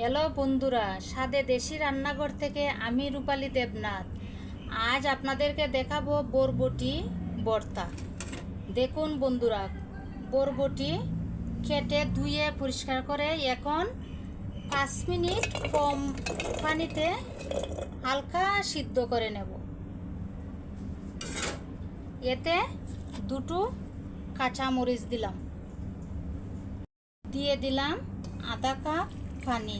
Hello বন্ধুরা, স্বাদে দেশি রান্নাঘর থেকে আমি রূপালী দেবনাথ। আজ আপনাদেরকে দেখাবো বরবটি ভর্তা। দেখুন বন্ধুরা, বরবটি কেটে ধুয়ে পরিষ্কার করে এখন 5 মিনিট কম পানিতে হালকা সিদ্ধ করে নেব। এতে দুটো কাঁচামরিচ দিলাম, দিয়ে দিলাম আধা কাপ পানি।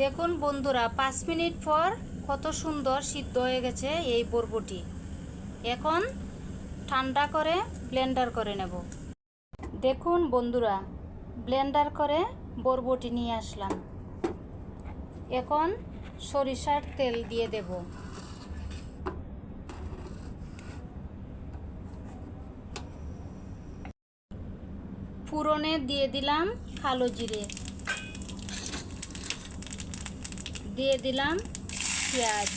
দেখুন বন্ধুরা, 5 মিনিট পর কত সুন্দর সিদ্ধ হয়ে গেছে এই বরবটি। এখন ঠান্ডা করে ব্লেন্ডার করে নেব। দেখুন বন্ধুরা, ব্লেন্ডার করে বরবটি নিয়ে আসলাম। এখন সরিষার তেল দিয়ে দেব। ফোড়নে দিয়ে দিলাম কালো জিরে, দিয়ে দিলাম পেঁয়াজ,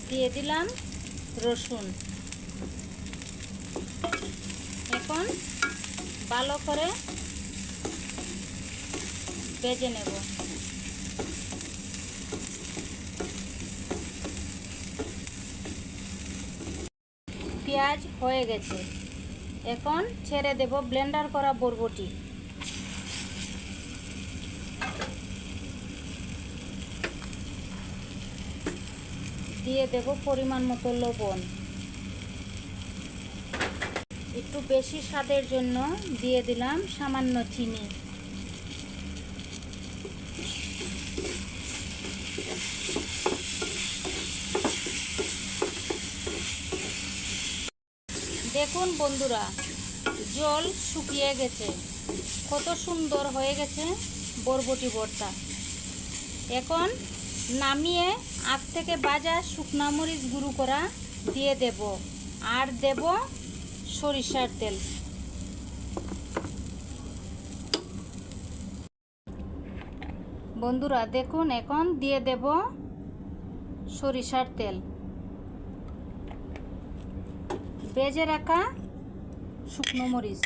দিয়ে দিলাম রসুন। এখন ভালো করে ভেজে নেব। পেঁয়াজ হয়ে গেছে, এখন ছেড়ে দেব ব্লেন্ডার করা বরবটি। দিয়ে দেব পরিমাণ মতো লবণ। একটু বেশি স্বাদের জন্য দিয়ে দিলাম সামান্য চিনি। দেখুন বন্ধুরা, জল শুকিয়ে গেছে, কত সুন্দর হয়ে গেছে বরবটি ভর্তা। এখন নামিয়ে আগ থেকে ভাজা শুকনা মরিচ গুঁড়ো করা দিয়ে দেব, আর দেব সরিষার তেল। বন্ধুরা দেখুন, এখন দিয়ে দেব সরিষার তেল। ভেজে রাখা শুকনো মরিচ,